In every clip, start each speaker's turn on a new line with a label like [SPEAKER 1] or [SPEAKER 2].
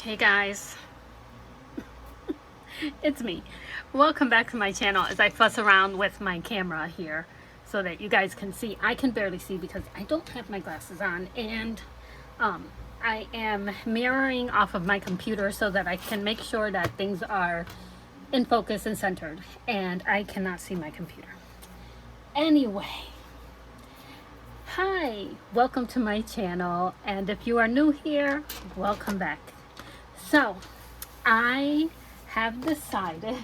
[SPEAKER 1] Hey guys, it's me. Welcome back to my channel as I fuss around with my camera here so that you guys can see. I can barely see because I don't have my glasses on, and I am mirroring off of my computer so that I can make sure that things are in focus and centered, and I cannot see my computer. Anyway, hi, welcome to my channel, and if you are new here, welcome back. So, I have decided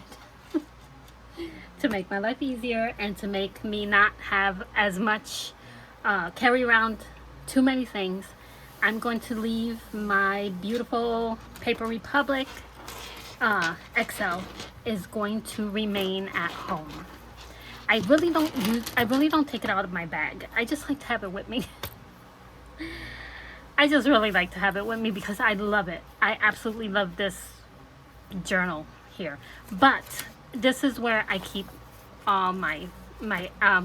[SPEAKER 1] to make my life easier and to make me not have as much carry around too many things. I'm going to leave my beautiful Paper Republic XL is going to remain at home. I really don't take it out of my bag. I just like to have it with me. I just really like to have it with me because I love it. I absolutely love this journal here. But this is where I keep all my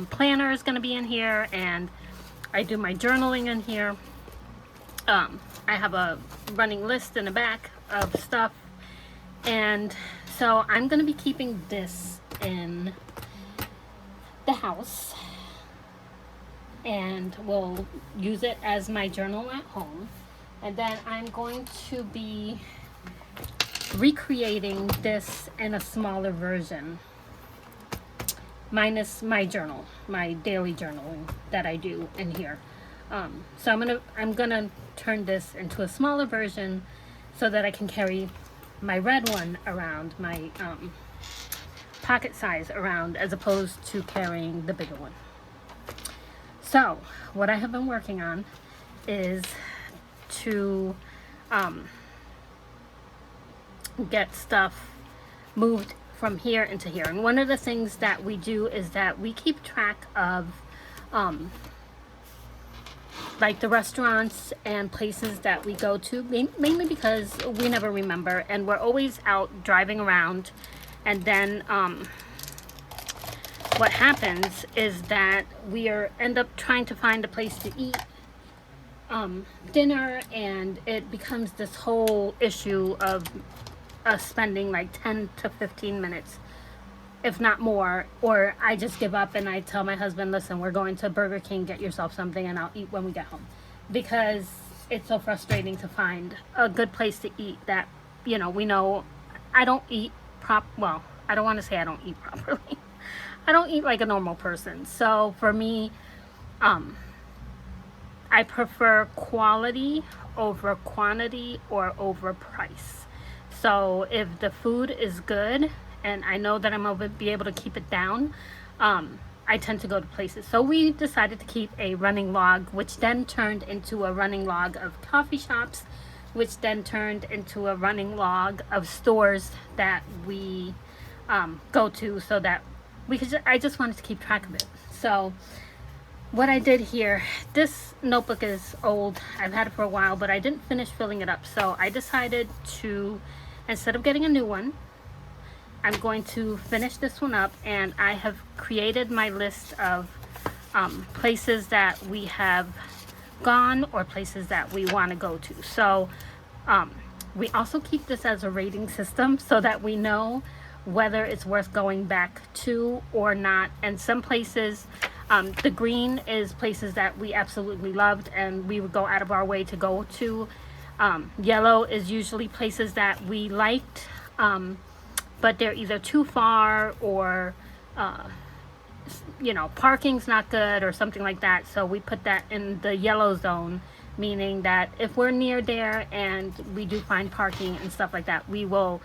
[SPEAKER 1] planner is going to be in here, and I do my journaling in here. I have a running list in the back of stuff, and so I'm going to be keeping this in the house, and we'll use it as my journal at home. And then I'm going to be recreating this in a smaller version, minus my journal, my daily journaling that I do in here. So I'm gonna turn this into a smaller version so that I can carry my red one around, my pocket size around, as opposed to carrying the bigger one. So what I have been working on is to get stuff moved from here into here. And one of the things that we do is that we keep track of like the restaurants and places that we go to, mainly because we never remember, and we're always out driving around, and then what happens is that we end up trying to find a place to eat dinner, and it becomes this whole issue of us spending like 10 to 15 minutes, if not more, or I just give up and I tell my husband, listen, we're going to Burger King, get yourself something and I'll eat when we get home, because it's so frustrating to find a good place to eat that, we know I don't eat well, I don't want to say I don't eat properly. I don't eat like a normal person. So for me, I prefer quality over quantity or over price. So if the food is good and I know that I'm going to be able to keep it down, I tend to go to places. So we decided to keep a running log, which then turned into a running log of coffee shops, which then turned into a running log of stores that we go to, so that I just wanted to keep track of it. So what I did here, this notebook is old. I've had it for a while, but I didn't finish filling it up. So I decided to, instead of getting a new one, I'm going to finish this one up, and I have created my list of places that we have gone or places that we want to go to. So we also keep this as a rating system so that we know whether it's worth going back to or not. And some places, the green is places that we absolutely loved and we would go out of our way to go to. Yellow is usually places that we liked, but they're either too far or parking's not good or something like that. So we put that in the yellow zone, meaning that if we're near there and we do find parking and stuff like that, we will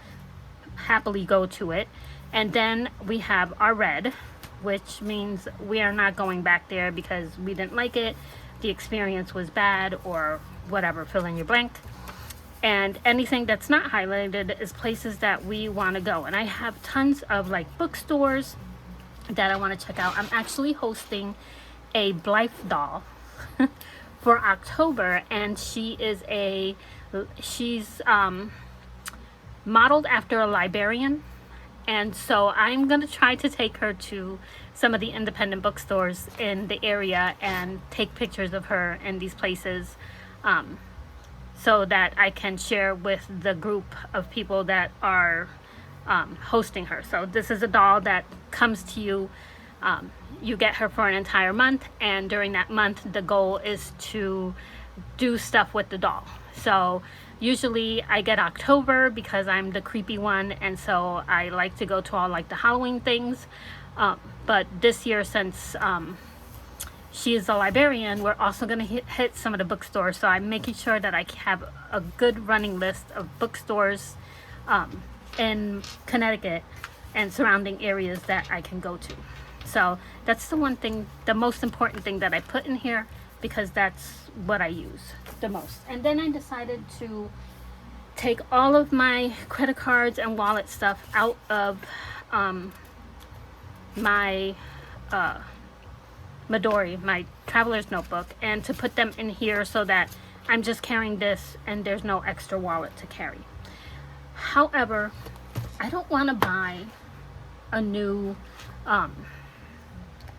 [SPEAKER 1] happily go to it. And then we have our red, which means we are not going back there because we didn't like it, the experience was bad, or whatever, fill in your blank. And anything that's not highlighted is places that we want to go. And I have tons of like bookstores that I want to check out. I'm actually hosting a Blythe doll for October, and she's modeled after a librarian, and so I'm going to try to take her to some of the independent bookstores in the area and take pictures of her in these places. so that I can share with the group of people that are hosting her. So this is a doll that comes to you. You get her for an entire month, and during that month the goal is to do stuff with the doll. So usually I get October because I'm the creepy one, and so I like to go to all like the Halloween things. But this year, since she is a librarian, we're also going to hit some of the bookstores. So I'm making sure that I have a good running list of bookstores in Connecticut and surrounding areas that I can go to. So that's the one thing, the most important thing that I put in here, because that's what I use the most. And then I decided to take all of my credit cards and wallet stuff out of my Midori, my traveler's notebook, and to put them in here so that I'm just carrying this and there's no extra wallet to carry. However, I don't want to buy a new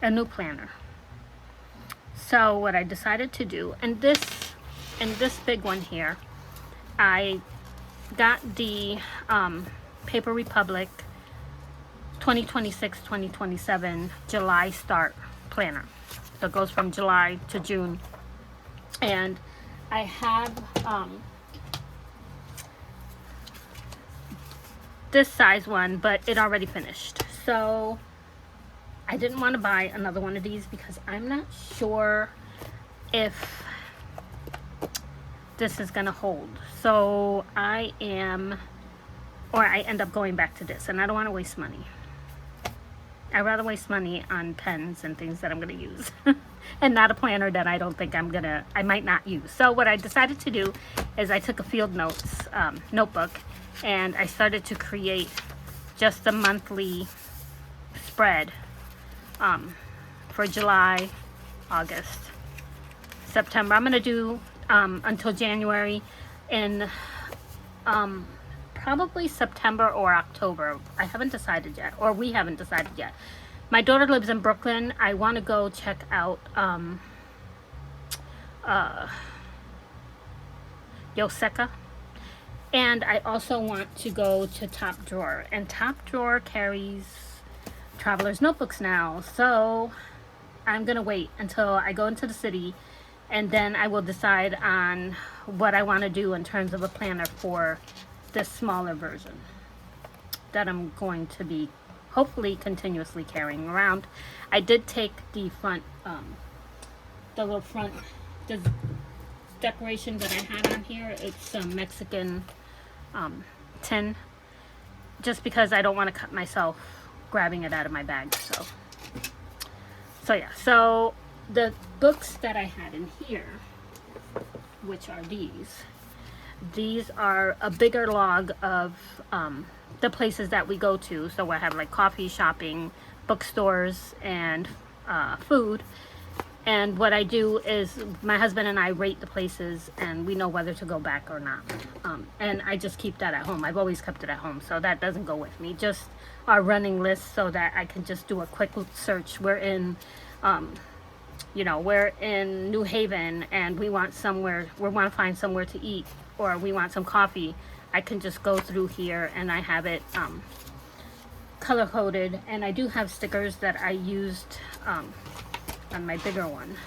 [SPEAKER 1] planner. So what I decided to do, and this big one here, I got the Paper Republic 2026-2027 July start planner. So it goes from July to June. And I have this size one, but it already finished. So I didn't want to buy another one of these because I'm not sure if this is gonna hold. So I end up going back to this, and I don't want to waste money. I'd rather waste money on pens and things that I'm gonna use and not a planner that I don't think I might not use. So what I decided to do is I took a field notes notebook, and I started to create just a monthly spread for July, August, September. I'm gonna do until January, in probably September or October. I haven't decided yet, or we haven't decided yet. My daughter lives in Brooklyn. I want to go check out Yoseka, and I also want to go to Top Drawer, and Top Drawer carries traveler's notebooks now. So I'm gonna wait until I go into the city, and then I will decide on what I want to do in terms of a planner for this smaller version that I'm going to be hopefully continuously carrying around. I did take the front, the little front decoration that I had on here. It's a Mexican tin, just because I don't want to cut myself grabbing it out of my bag. So yeah, so the books that I had in here, which are these are a bigger log of the places that we go to. So I have like coffee, shopping, bookstores, and food. And what I do is my husband and I rate the places, and we know whether to go back or not. And I just keep that at home. I've always kept it at home, so that doesn't go with me. Just our running list so that I can just do a quick search. We're in we're in New Haven, and we want to find somewhere to eat, or we want some coffee. I can just go through here, and I have it color coded, and I do have stickers that I used on my bigger one.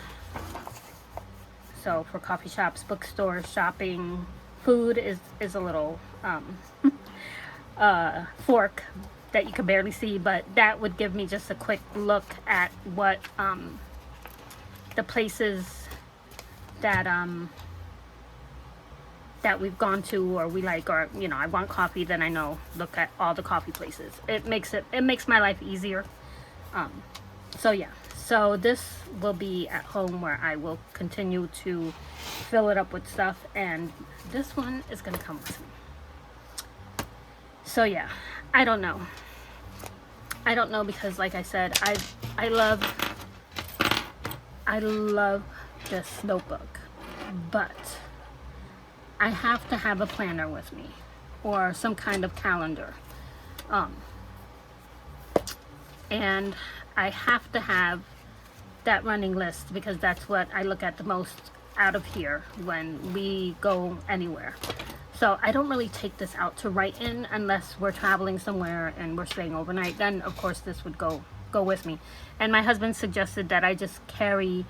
[SPEAKER 1] So for coffee shops, bookstores, shopping, food is a little fork that you can barely see, but that would give me just a quick look at what the places that that we've gone to, or we like, or I want coffee, then I know, look at all the coffee places. It makes my life easier. So yeah, so this will be at home, where I will continue to fill it up with stuff, and this one is gonna come with me. So yeah, I don't know, because like I said, I love this notebook, but I have to have a planner with me, or some kind of calendar, and I have to have that running list, because that's what I look at the most out of here when we go anywhere. So I don't really take this out to write in unless we're traveling somewhere and we're staying overnight. Then of course this would go with me. And my husband suggested that I just carry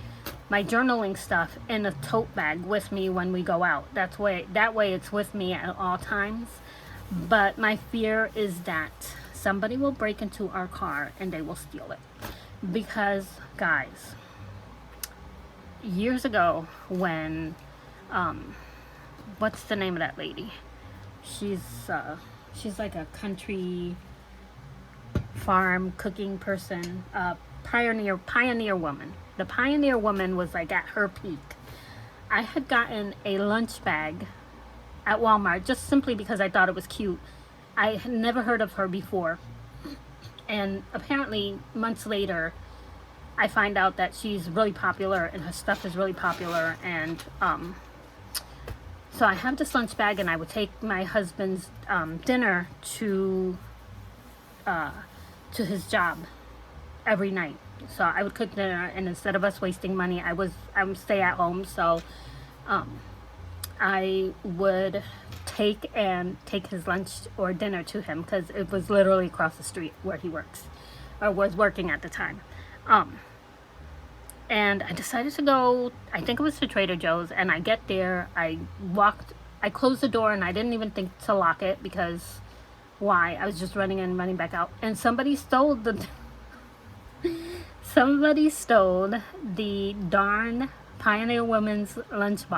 [SPEAKER 1] my journaling stuff in a tote bag with me when we go out. That way it's with me at all times. But my fear is that somebody will break into our car and they will steal it. Because guys, years ago when what's the name of that lady? She's like a country farm cooking person, pioneer woman. The pioneer woman was like at her peak. I had gotten a lunch bag at Walmart just simply because I thought it was cute. I had never heard of her before, and apparently months later I find out that she's really popular and her stuff is really popular. And so I have this lunch bag, and I would take my husband's dinner to his job every night. So I would cook dinner, and instead of us wasting money, I would stay at home. So I would take his lunch or dinner to him, because it was literally across the street where he works or was working at the time. And I decided to go, I think it was to Trader Joe's, and I get there, I closed the door, and I didn't even think to lock it, because why? I was just running in and running back out, and somebody stole the darn Pioneer Woman's lunch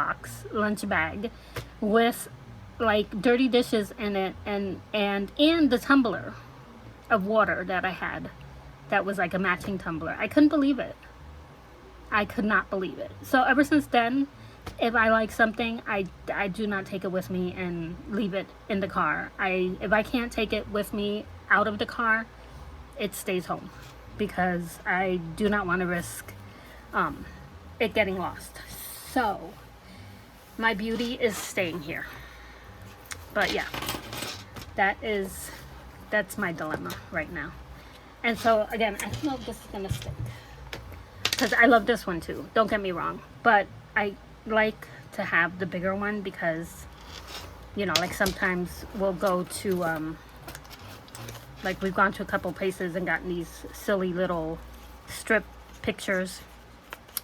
[SPEAKER 1] bag with like dirty dishes in it, and the tumbler of water that I had that was like a matching tumbler. I couldn't believe it. I could not believe it. So ever since then, if I like something, I do not take it with me and leave it in the car. If I can't take it with me out of the car, it stays home, because I do not want to risk it getting lost. So my beauty is staying here. But yeah, that's my dilemma right now. And so again, I don't know if this is gonna stick, because I love this one too, don't get me wrong, but I like to have the bigger one, because like sometimes we'll go to like we've gone to a couple places and gotten these silly little strip pictures,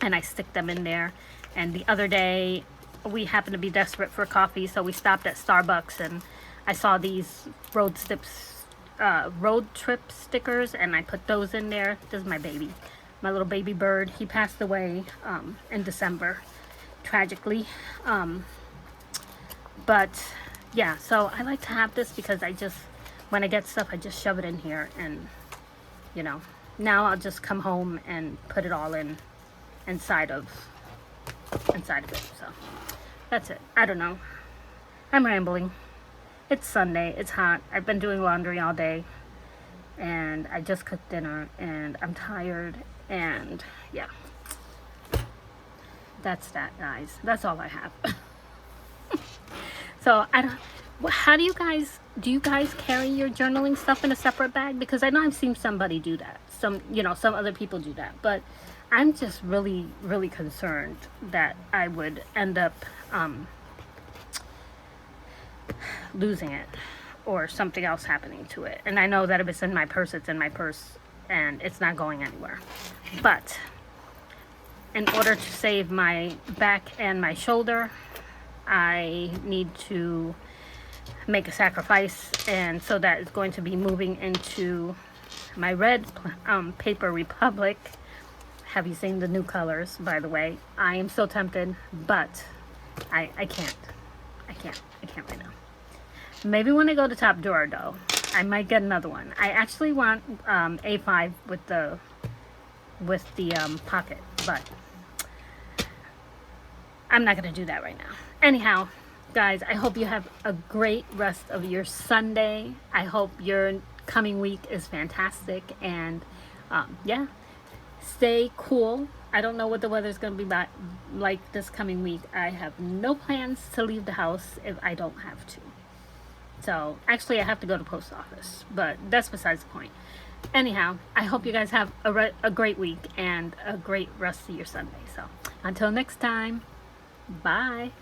[SPEAKER 1] and I stick them in there. And the other day we happened to be desperate for coffee, so we stopped at Starbucks, and I saw these road trip stickers, and I put those in there. This is my baby, my little baby bird. He passed away in December, tragically. But yeah, so I like to have this, because when I get stuff, I just shove it in here, and now I'll just come home and put it all inside of it. So that's it. I don't know, I'm rambling. It's Sunday, it's hot, I've been doing laundry all day, and I just cooked dinner, and I'm tired, and yeah, that's that, guys. That's all I have. So how do you guys carry your journaling stuff in a separate bag? Because I know I've seen somebody do that, some other people do that, but I'm just really, really concerned that I would end up losing it, or something else happening to it. And I know that if it's in my purse, it's in my purse, and it's not going anywhere. But in order to save my back and my shoulder, I need to make a sacrifice, and so that is going to be moving into my red Paper Republic. Have you seen the new colors, by the way? I am so tempted, but I can't right now. Maybe when I go to Top Drawer, though, I might get another one. I actually want A5 with the pocket, but I'm not gonna do that right now. Anyhow, guys, I hope you have a great rest of your Sunday. I hope your coming week is fantastic, and yeah, stay cool. I don't know what the weather's going to be like this coming week. I have no plans to leave the house if I don't have to. So actually I have to go to post office, but that's besides the point. Anyhow, I hope you guys have a great week and a great rest of your Sunday. So until next time. Bye.